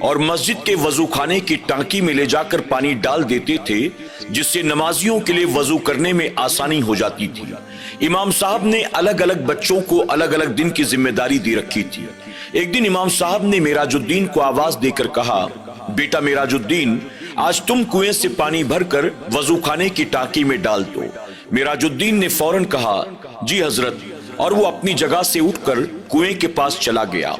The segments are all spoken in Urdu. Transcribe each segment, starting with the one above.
اور مسجد کے وضو خانے کی ٹانکی میں لے جا کر پانی ڈال دیتے تھے، جس سے نمازیوں کے لیے وضو کرنے میں آسانی ہو جاتی تھی۔ امام صاحب نے الگ الگ بچوں کو الگ الگ دن کی ذمہ داری دی رکھی تھی۔ ایک دن امام صاحب نے معراج الدین کو آواز دے کر کہا، بیٹا معراج الدین، آج تم کنویں سے پانی بھر کر وضو خانے کی ٹانکی میں ڈال دو۔ معراج الدین نے فوراً کہا، جی حضرت، اور وہ اپنی جگہ سے اٹھ کر کنویں کے پاس چلا گیا۔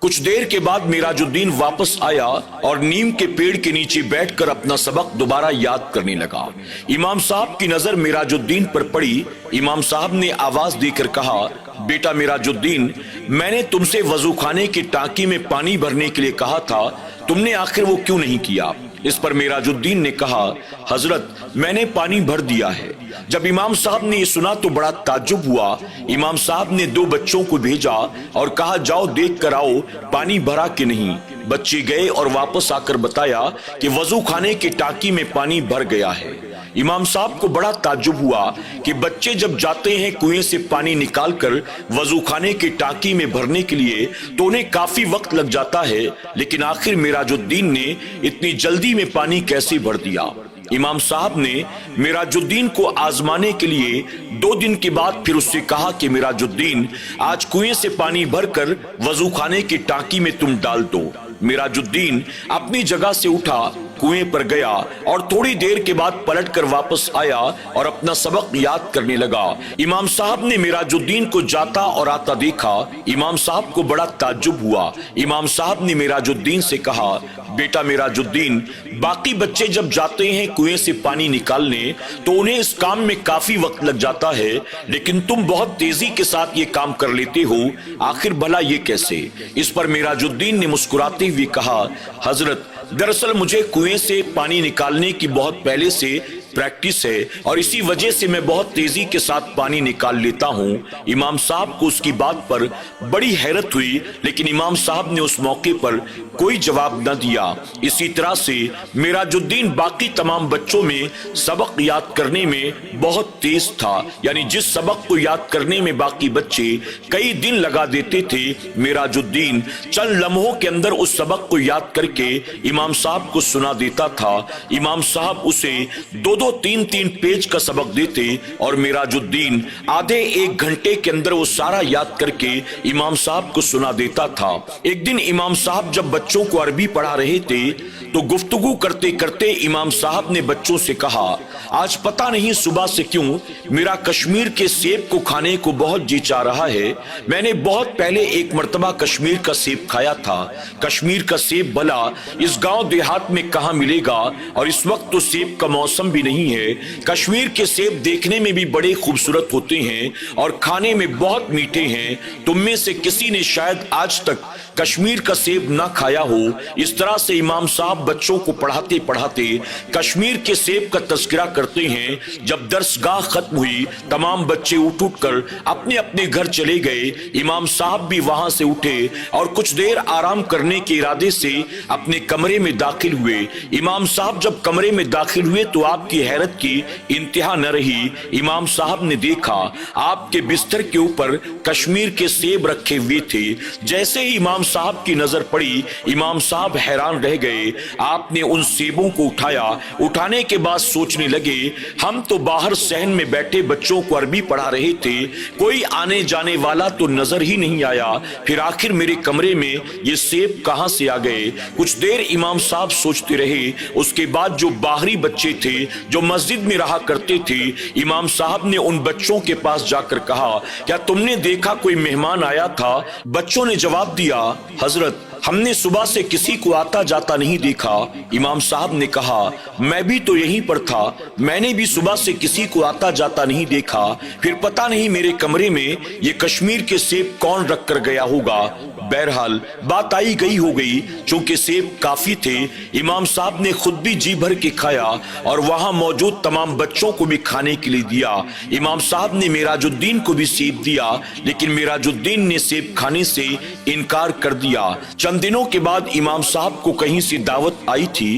کچھ دیر کے بعد معراج الدین واپس آیا اور نیم کے پیڑ کے نیچے بیٹھ کر اپنا سبق دوبارہ یاد کرنے لگا۔ امام صاحب کی نظر معراج الدین پر پڑی۔ امام صاحب نے آواز دے کر کہا، بیٹا معراج الدین، میں نے تم سے وضو خانے کی ٹانکی میں پانی بھرنے کے لیے کہا تھا، تم نے آخر وہ کیوں نہیں کیا؟ اس پر معراج الدین نے کہا، حضرت، میں نے پانی بھر دیا ہے۔ جب امام صاحب نے یہ سنا تو بڑا تعجب ہوا۔ امام صاحب نے 2 بچوں کو بھیجا اور کہا، جاؤ دیکھ کر آؤ پانی بھرا کہ نہیں۔ بچے گئے اور واپس آ کر بتایا کہ وضو خانے کی ٹانکی میں پانی بھر گیا ہے۔ امام صاحب کو بڑا تعجب ہوا کہ بچے جب جاتے ہیں کنویں سے پانی نکال کر وضو خانے کی ٹانکی میں بھرنے کے لیے تو انہیں کافی وقت لگ جاتا ہے، لیکن آخر معراج الدین نے اتنی جلدی میں پانی کیسے بھر دیا؟ امام صاحب نے معراج الدین کو آزمانے کے لیے 2 دن کے بعد پھر اس سے کہا کہ معراج الدین، آج کنویں سے پانی بھر کر وضو خانے کی ٹانکی میں تم ڈال دو۔ معراج الدین اپنی جگہ سے اٹھا، کنویں پر گیا اور تھوڑی دیر کے بعد پلٹ کر واپس آیا اور اپنا سبق یاد کرنے لگا۔ امام صاحب نے معراج الدین کو جاتا اور آتا دیکھا۔ امام صاحب کو بڑا تعجب ہوا۔ امام صاحب نے معراج الدین سے کہا، بیٹا معراج الدین، باقی بچے جب جاتے ہیں کنویں سے پانی نکالنے تو انہیں اس کام میں کافی وقت لگ جاتا ہے، لیکن تم بہت تیزی کے ساتھ یہ کام کر لیتے ہو، آخر بھلا یہ کیسے؟ اس پر معراج الدین نے مسکراتے ہوئے کہا، حضرت، دراصل مجھے کنویں سے پانی نکالنے کی بہت پہلے سے پریکٹس ہے اور اسی وجہ سے میں بہت تیزی کے ساتھ پانی نکال لیتا ہوں۔ امام صاحب کو اس کی بات پر بڑی حیرت ہوئی، لیکن امام صاحب نے اس موقع پر کوئی جواب نہ دیا۔ اسی طرح سے معراج الدین باقی تمام بچوں میں سبق یاد کرنے میں بہت تیز تھا، یعنی جس سبق کو یاد کرنے میں باقی بچے کئی دن لگا دیتے تھے، معراج الدین چند لمحوں کے اندر اس سبق کو یاد کر کے امام صاحب کو سنا دیتا تھا۔ امام صاحب اسے 2-2 3-3 پیج کا سبق دیتے اور معراج الدین آدھے 1 گھنٹے کے اندر وہ سارا یاد کر کے امام صاحب کو سنا دیتا تھا۔ ایک دن امام صاحب جب بچوں کو عربی پڑھا رہے تھے تو گفتگو کرتے کرتے امام صاحب نے بچوں سے کہا، آج پتہ نہیں صبح سے کیوں میرا کشمیر کے سیب کو کھانے کو بہت جی چاہ رہا ہے۔ میں نے بہت پہلے ایک مرتبہ کشمیر کا سیب کھایا تھا۔ کشمیر کا سیب بھلا اس گاؤں دیہات میں کہاں ملے گا، اور اس وقت تو سیب کا موسم بھی نہیں ہے۔ کشمیر کے سیب دیکھنے میں بھی بڑے خوبصورت ہوتے ہیں اور کھانے میں بہت میٹھے ہیں۔ تم میں سے کسی نے شاید آج تک کشمیر کا سیب نہ کھایا ہو۔ اس طرح سے امام صاحب بچوں کو پڑھاتے پڑھاتے کشمیر کے سیب کا تذکرہ کرتے ہیں۔ جب درسگاہ ختم ہوئی، تمام بچے اٹھ کر اپنے اپنے گھر چلے گئے۔ امام صاحب بھی وہاں سے اٹھے اور کچھ دیر آرام کرنے کے ارادے سے اپنے کمرے میں داخل ہوئے۔ امام صاحب جب کمرے میں داخل ہوئے تو آپ کی حیرت کی انتہا نہ رہی۔ امام صاحب نے دیکھا آپ کے بستر کے اوپر کشمیر کے سیب رکھے ہوئے تھے۔ جیسے ہی امام صاحب کی نظر پڑی، امام صاحب حیران رہ گئے۔ آپ نے ان سیبوں کو اٹھایا۔ اٹھانے کے بعد سوچنے لگے، ہم تو باہر صحن میں بیٹھے بچوں کو عربی پڑھا رہے تھے، کوئی آنے جانے والا تو نظر ہی نہیں آیا، پھر آخر میرے کمرے میں یہ سیب کہاں سے آ گئے؟ کچھ دیر امام صاحب سوچتے رہے۔ اس کے بعد جو باہری بچے تھے جو مسجد میں رہا کرتے تھے، امام صاحب نے ان بچوں کے پاس جا کر کہا، کیا تم نے دیکھا کوئی مہمان آیا تھا؟ بچوں نے جواب دیا، حضرت، ہم نے صبح سے کسی کو آتا جاتا نہیں دیکھا۔ امام صاحب نے کہا، میں بھی تو یہیں پر تھا، میں نے بھی صبح سے کسی کو آتا جاتا نہیں دیکھا، پھر پتہ نہیں میرے کمرے میں یہ کشمیر کے سیب کون رکھ کر گیا ہوگا۔ بہرحال بات آئی گئی ہو گئی، چونکہ سیب کافی تھے، امام صاحب نے خود بھی جی بھر کے کھایا اور وہاں موجود تمام بچوں کو بھی کھانے کے لیے دیا۔ امام صاحب نے معراج الدین کو بھی سیب دیا، لیکن معراج الدین نے سیب کھانے سے انکار کر دیا۔ چند دنوں کے بعد امام صاحب کو کہیں سے دعوت آئی تھی۔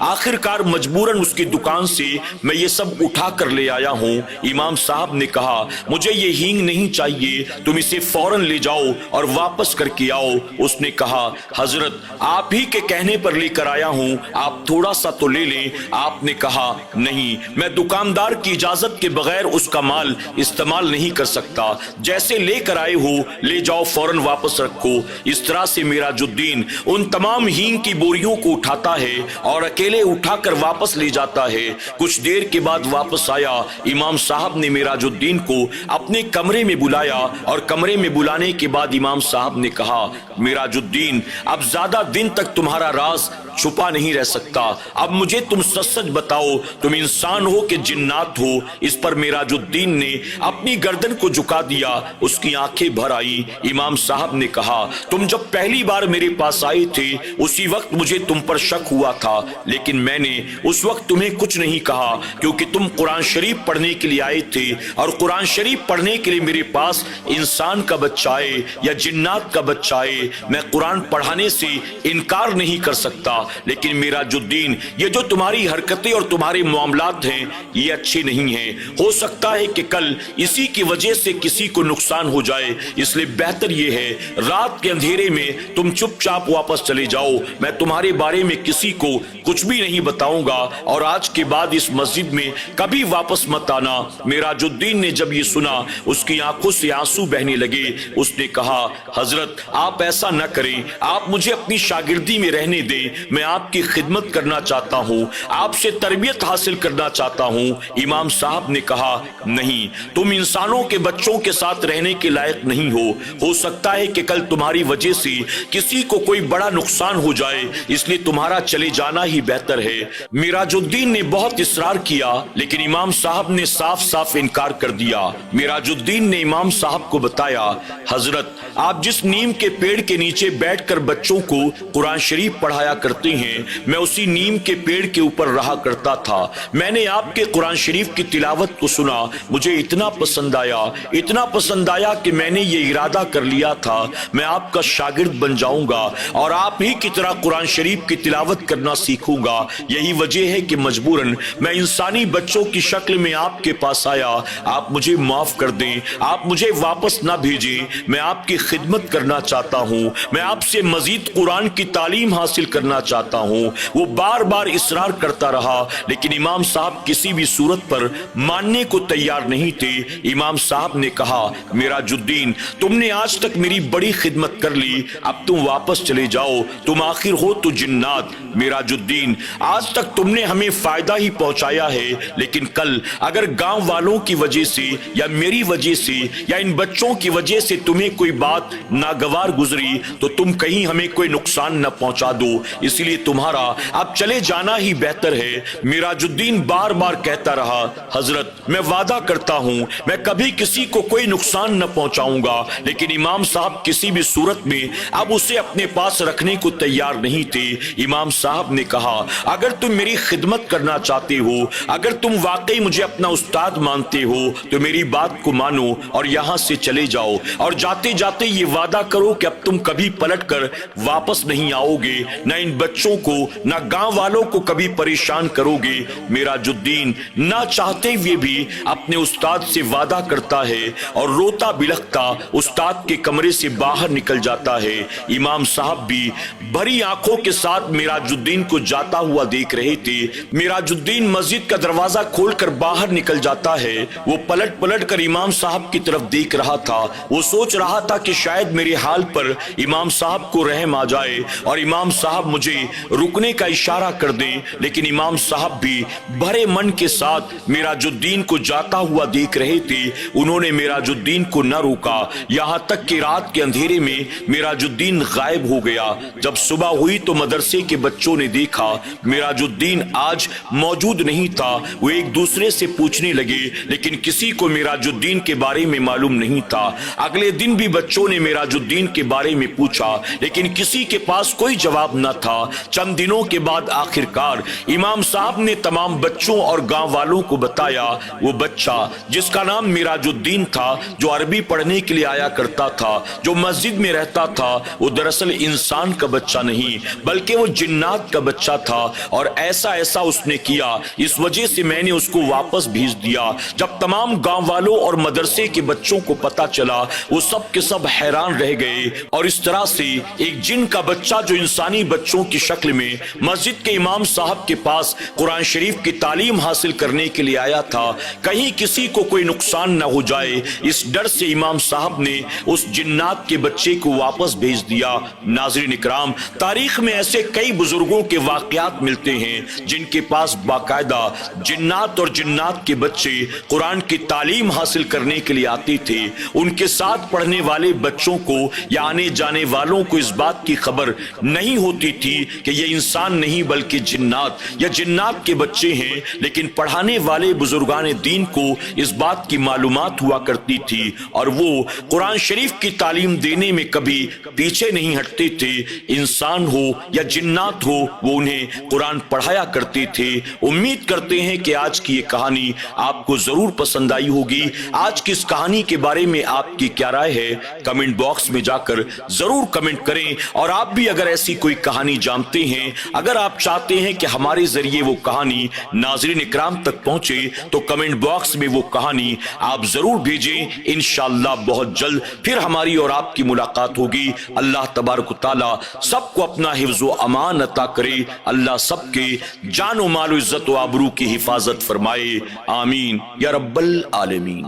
آخر کار مجبوراً اس کی دکان سے میں یہ سب اٹھا کر لے آیا ہوں۔ امام صاحب نے کہا مجھے یہ ہینگ نہیں چاہیے، تم اسے فوراً لے جاؤ اور واپس کر کے آؤ۔ اس نے کہا حضرت آپ ہی کے کہنے پر لے کر آیا ہوں، آپ تھوڑا سا تو لے لیں۔ آپ نے کہا نہیں، میں دکاندار کی اجازت کے بغیر اس کا مال استعمال نہیں کر سکتا، جیسے لے کر آئے ہو لے جاؤ، فوراً واپس رکھو۔ اس طرح سے میراج الدین ان تمام ہینگ کی بوریوں کو اٹھاتا ہے اور اکیلے اٹھا کر واپس لے جاتا ہے۔ کچھ دیر کے بعد واپس آیا۔ امام صاحب نے میراج الدین کو اپنے کمرے میں بلایا اور کمرے میں بلانے کے بعد امام صاحب نے کہا میراج الدین اب زیادہ دن تک تمہارا راز چھپا نہیں رہ سکتا، اب مجھے تم سچ سچ بتاؤ تم انسان ہو کہ جنات ہو۔ اس پر میراج الدین نے اپنی گردن کو جھکا دیا، اس کی آنکھیں بھر آئی۔ امام صاحب نے کہا تم جب پہلی بار میرے پاس آئے تھے اسی وقت مجھے تم پر شک ہوا تھا، لیکن میں نے اس وقت تمہیں کچھ نہیں کہا کیونکہ تم قرآن شریف پڑھنے کے لیے آئے تھے، اور قرآن شریف پڑھنے کے لیے میرے پاس انسان کا بچہ آئے یا جنات کا بچہ آئے میں قرآن پڑھانے سے انکار نہیں کر سکتا۔ لیکن میراج الدین یہ جو تمہاری حرکتیں اور تمہارے معاملات ہیں یہ اچھے نہیں ہیں، ہو سکتا ہے کہ کل اسی کی وجہ سے کسی کو نقصان ہو جائے، اس لیے بہتر یہ ہے رات کے اندھیرے میں تم چپ چاپ واپس چلے جاؤ، میں تمہارے بارے میں کسی کو کچھ بھی نہیں بتاؤں گا، اور آج کے بعد اس مسجد میں کبھی واپس مت آنا۔ میراج الدین نے جب یہ سنا اس کی آنکھوں سے آنسو بہنے لگے۔ اس نے کہا حضرت آپ ایسا نہ کریں، آپ مجھے اپنی شاگردی میں رہنے دیں، میں آپ کی خدمت کرنا چاہتا ہوں، آپ سے تربیت حاصل کرنا چاہتا ہوں۔ امام صاحب نے کہا نہیں، تم انسانوں کے بچوں کے ساتھ رہنے کے لائق نہیں ہو سکتا ہے کہ کل تمہاری وجہ سے کسی کو کوئی بڑا نقصان ہو جائے، اس لیے تمہارا چلے جانا ہی بہتر ہے۔ میراج الدین نے بہت اصرار کیا لیکن امام صاحب نے صاف صاف انکار کر دیا۔ میراج الدین نے امام صاحب کو بتایا حضرت آپ جس نیم کے پیڑ کے نیچے بیٹھ کر بچوں کو قرآن شریف پڑھایا کرتے ہیں میں اسی نیم کے پیڑ کے اوپر رہا کرتا تھا، میں نے آپ کے قرآن شریف کی تلاوت کو سنا، مجھے اتنا پسند آیا کہ میں نے یہ ارادہ کر لیا تھا میں آپ کا شاگرد بن جاؤں گا اور آپ ہی کی طرح قرآن شریف کی تلاوت کرنا سیکھوں گا۔ یہی وجہ ہے کہ مجبوراً میں انسانی بچوں کی شکل میں آپ کے پاس آیا، آپ مجھے معاف کر دیں، آپ مجھے واپس نہ بھیجیں، میں آپ کی خدمت کرنا چاہتا ہوں، میں آپ سے مزید قرآن کی تعلیم حاصل کرنا چاہتا ہوں۔ وہ بار بار اصرار کرتا رہا لیکن امام صاحب کسی بھی صورت پر ماننے کو تیار نہیں تھے۔ امام صاحب نے کہا میراج الدین تم نے آج تک میری بڑی خدمت کر لی، اب تم واپس چلے جاؤ، تم آخر ہو تو جنات۔ میراج الدین آج تک تم نے ہمیں فائدہ ہی پہنچایا ہے، لیکن کل اگر گاؤں والوں کی وجہ سے یا میری وجہ سے یا ان بچوں کی وجہ سے تمہیں کوئی بات ناگوار گزری تو تم کہیں ہمیں کوئی نقصان نہ پہنچا دو، اس لیے تمہارا اب چلے جانا ہی بہتر ہے۔ میراج الدین بار بار کہتا رہا حضرت میں وعدہ کرتا ہوں میں کبھی کسی کو کوئی نقصان نہ پہنچاؤں گا، لیکن امام صاحب کسی بھی صورت میں اب اسے اپنے پاس رکھنے کو تیار نہیں تھے۔ امام صاحب نے کہا اگر تم میری خدمت کرنا چاہتے ہو، اگر تم واقعی مجھے اپنا استاد مانتے ہو تو میری بات کو مانو اور یہاں سے چلے جاؤ، اور جاتے جاتے یہ وعدہ کرو کہ اب تم کبھی پلٹ کر واپس نہیں آؤ گے، نہ ان بچوں کو نہ گاؤں والوں کو کبھی پریشان کرو گے۔ میراج الدین نہ چاہتے ہوئے بھی اپنے استاد سے وعدہ کرتا ہے اور روتا بلکتا استاد کے کمرے سے باہر نکل جاتا ہے۔ امام صاحب بھی بھری آنکھوں کے ساتھ میراج الدین کو جاتا ہوا دیکھ رہے تھے۔ میراج الدین مسجد کا دروازہ کھول کر باہر نکل جاتا ہے، وہ پلٹ پلٹ کر امام صاحب کی طرف دیکھ رہا تھا، وہ سوچ رہا تھا کہ شاید میرے حال پر امام صاحب کو رحم آ جائے اور امام صاحب مجھے رکنے کا اشارہ کر دیں، لیکن امام صاحب بھی بھرے من کے ساتھ میراج الدین کو جاتا ہوا دیکھ رہے تھے۔ انہوں نے میراج الدین کو نہ روکا یہاں تک کہ رات کے اندھیرے میں میراج الدین غائب ہو گیا۔ جب صبح ہوئی تو مدرسے کے بچوں نے دیکھا میراج الدین آج موجود نہیں تھا، وہ ایک دوسرے سے پوچھنے لگے لیکن کسی کو میراج الدین کے بارے میں معلوم نہیں تھا۔ اگلے دن بھی بچوں نے میراج الدین کے بارے میں پوچھا لیکن کسی کے پاس کوئی جواب نہ تھا۔ چند دنوں کے بعد آخر کار امام صاحب نے تمام بچوں اور گاؤں والوں کو بتایا وہ بچہ جس کا نام میراج الدین تھا، جو عربی پڑھنے کے لیے آیا کرتا تھا، جو مسجد میں رہتا تھا، وہ دراصل انسان کا بچہ نہیں بلکہ وہ جنات کا بچہ بچہ تھا اور ایسا ایسا اس نے کیا، اس وجہ سے میں نے اس کو واپس بھیج دیا۔ جب تمام گاؤں والوں اور مدرسے کے بچوں کو پتا چلا وہ سب کے سب حیران رہ گئے، اور اس طرح سے ایک جن کا بچہ جو انسانی بچوں کی شکل میں مسجد کے امام صاحب کے پاس قرآن شریف کی تعلیم حاصل کرنے کے لیے آیا تھا، کہیں کسی کو کوئی نقصان نہ ہو جائے، اس ڈر سے امام صاحب نے اس جنات کے بچے کو واپس بھیج دیا۔ ناظرین اکرام، تاریخ میں ایسے کئی بزرگوں کے واقعات ملتے ہیں جن کے پاس باقاعدہ جنات اور جنات کے بچے قرآن کی تعلیم حاصل کرنے کے لیے آتے تھے۔ ان کے ساتھ پڑھنے والے بچوں کو یا آنے جانے والوں کو اس بات کی خبر نہیں ہوتی تھی کہ یہ انسان نہیں بلکہ جنات یا جنات کے بچے ہیں، لیکن پڑھانے والے بزرگان دین کو اس بات کی معلومات ہوا کرتی تھی اور وہ قرآن شریف کی تعلیم دینے میں کبھی پیچھے نہیں ہٹتے تھے۔ انسان ہو یا جنات ہو وہ انہیں قرآن پڑھایا کرتے تھے۔ امید کرتے ہیں کہ آج کی یہ کہانی آپ کو ضرور پسند آئی ہوگی۔ آج کی اس کہانی کے بارے میں آپ کی کیا رائے ہے؟ کمنٹ باکس میں جا کر ضرور کمنٹ کریں، اور آپ بھی اگر ایسی کوئی کہانی جانتے ہیں، اگر آپ چاہتے ہیں کہ ہمارے ذریعے وہ کہانی ناظرین اکرام تک پہنچے تو کمنٹ باکس میں وہ کہانی آپ ضرور بھیجیں۔ انشاءاللہ بہت جلد پھر ہماری اور آپ کی ملاقات ہوگی۔ اللہ تبارک و تعالی سب کو اپنا حفظ و امان عطا کرے۔ اللہ سب کے جان و مال و عزت و آبرو کی حفاظت فرمائے، آمین یا رب العالمین۔